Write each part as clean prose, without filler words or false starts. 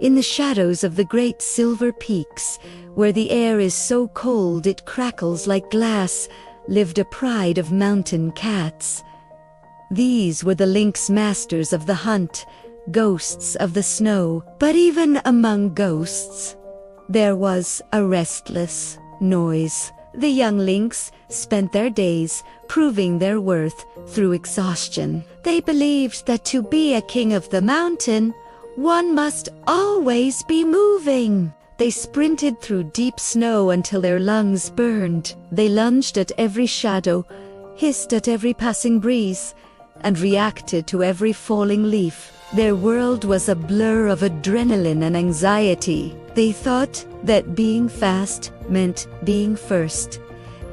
In the shadows of the great silver peaks, where the air is so cold it crackles like glass, lived a pride of mountain cats. These were the lynx masters of the hunt, ghosts of the snow. But even among ghosts, there was a restless noise. The young lynx spent their days proving their worth through exhaustion. They believed that to be a king of the mountain, one must always be moving. They sprinted through deep snow until their lungs burned. They lunged at every shadow, hissed at every passing breeze, and reacted to every falling leaf. Their world was a blur of adrenaline and anxiety. They thought that being fast meant being first,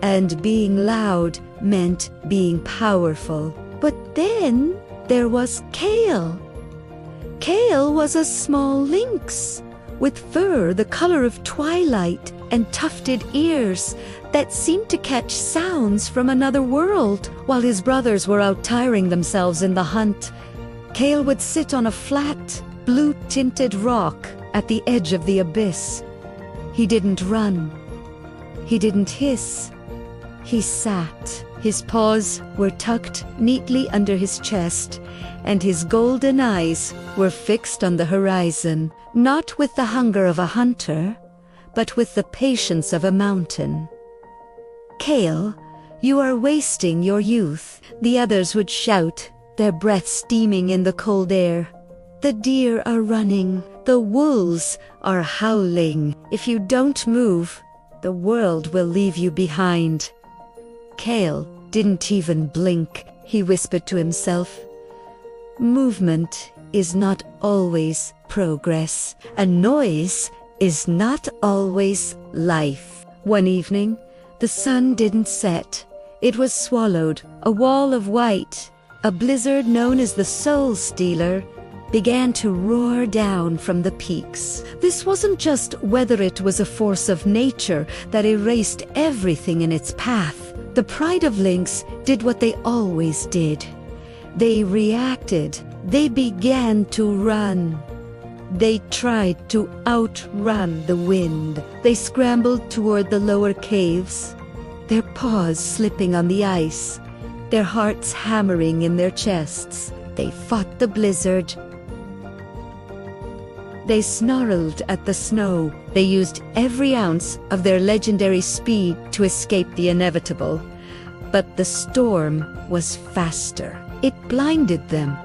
and being loud meant being powerful. But then there was Kael. Kael was a small lynx, with fur the color of twilight and tufted ears that seemed to catch sounds from another world. While his brothers were out tiring themselves in the hunt, Kael would sit on a flat, blue-tinted rock at the edge of the abyss. He didn't run. He didn't hiss. He sat. His paws were tucked neatly under his chest, and his golden eyes were fixed on the horizon, not with the hunger of a hunter, but with the patience of a mountain. "Kael, you are wasting your youth," the others would shout, their breath steaming in the cold air. "The deer are running, the wolves are howling. If you don't move, the world will leave you behind." Kael didn't even blink. He whispered to himself, "Movement is not always progress. A noise is not always life." One evening, the sun didn't set. It was swallowed. A wall of white, a blizzard known as the Soul Stealer, began to roar down from the peaks. This wasn't just whether it was a force of nature that erased everything in its path. The pride of lynx did what they always did. They reacted. They began to run. They tried to outrun the wind. They scrambled toward the lower caves, their paws slipping on the ice, their hearts hammering in their chests. They fought the blizzard. They snarled at the snow. They used every ounce of their legendary speed to escape the inevitable. But the storm was faster. It blinded them.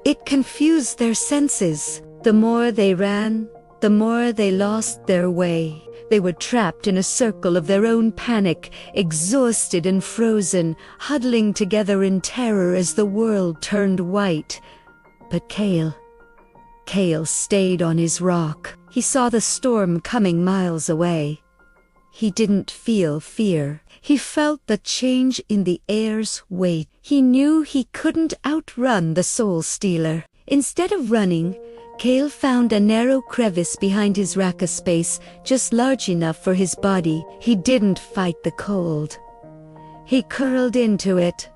It confused their senses. The more they ran, the more they lost their way. They were trapped in a circle of their own panic, exhausted and frozen, huddling together in terror as the world turned white. But Kael stayed on his rock. He saw the storm coming miles away. He didn't feel fear. He felt the change in the air's weight. He knew he couldn't outrun the Soul Stealer. Instead of running, Kael found a narrow crevice behind his raka space, just large enough for his body. He didn't fight the cold. He curled into it.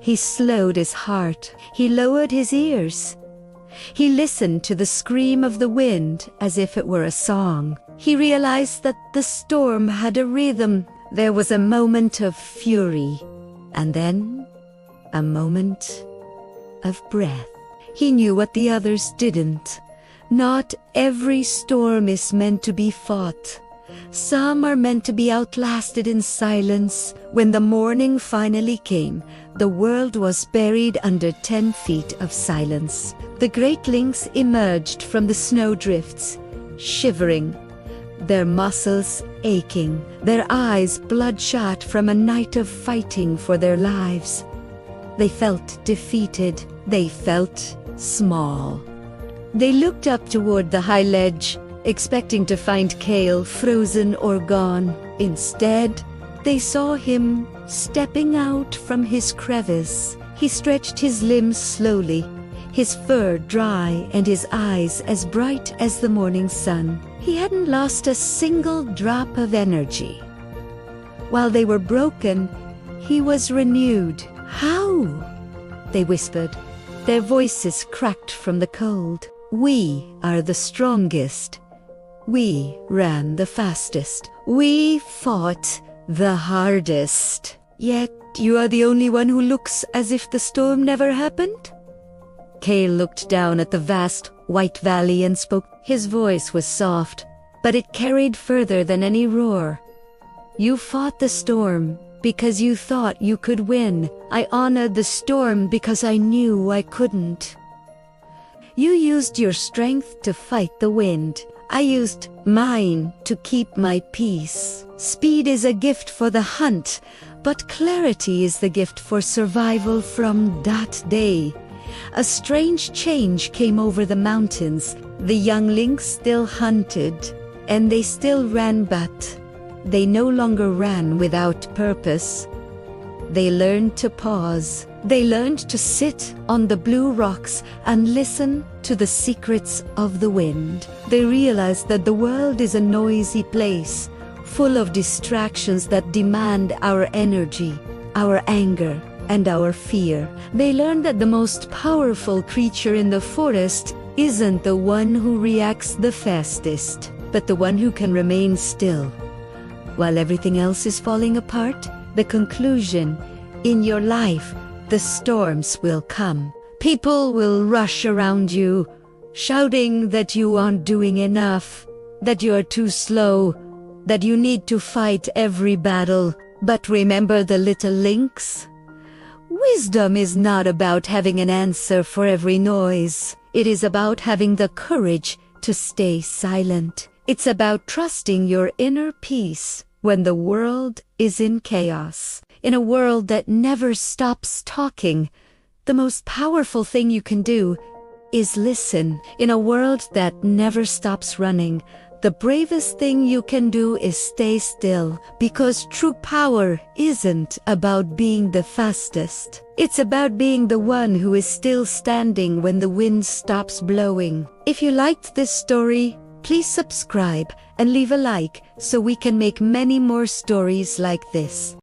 He slowed his heart. He lowered his ears. He listened to the scream of the wind as if it were a song. He realized that the storm had a rhythm. There was a moment of fury, and then a moment of breath. He knew what the others didn't. Not every storm is meant to be fought. Some are meant to be outlasted in silence. When the morning finally came, the world was buried under 10 feet of silence. The great lynx emerged from the snowdrifts, shivering, their muscles aching, their eyes bloodshot from a night of fighting for their lives. They felt defeated. They felt small. They looked up toward the high ledge, expecting to find Kael frozen or gone. Instead, they saw him stepping out from his crevice. He stretched his limbs slowly, his fur dry and his eyes as bright as the morning sun. He hadn't lost a single drop of energy. While they were broken, he was renewed. "How?" they whispered, their voices cracked from the cold. We are the strongest. We ran the fastest. We fought the hardest. Yet you are the only one who looks as if the storm never happened? Kael looked down at the vast white valley and spoke. His voice was soft, but it carried further than any roar. You fought the storm because you thought you could win. I honored the storm because I knew I couldn't. You used your strength to fight the wind. I used mine to keep my peace. Speed is a gift for the hunt, but clarity is the gift for survival. From that day, a strange change came over the mountains. The young lynx still hunted, and they still ran, but they no longer ran without purpose. They learned to pause. They learned to sit on the blue rocks and listen to the secrets of the wind. They realized that the world is a noisy place, full of distractions that demand our energy, our anger, and our fear. They learned that the most powerful creature in the forest isn't the one who reacts the fastest, but the one who can remain still while everything else is falling apart. The conclusion: in your life, the storms will come. People will rush around you, shouting that you aren't doing enough, that you are too slow, that you need to fight every battle. But remember the little lynx? Wisdom is not about having an answer for every noise. It is about having the courage to stay silent. It's about trusting your inner peace when the world is in chaos. In a world that never stops talking, the most powerful thing you can do is listen. In a world that never stops running, the bravest thing you can do is stay still, because true power isn't about being the fastest. It's about being the one who is still standing when the wind stops blowing. If you liked this story, please subscribe and leave a like so we can make many more stories like this.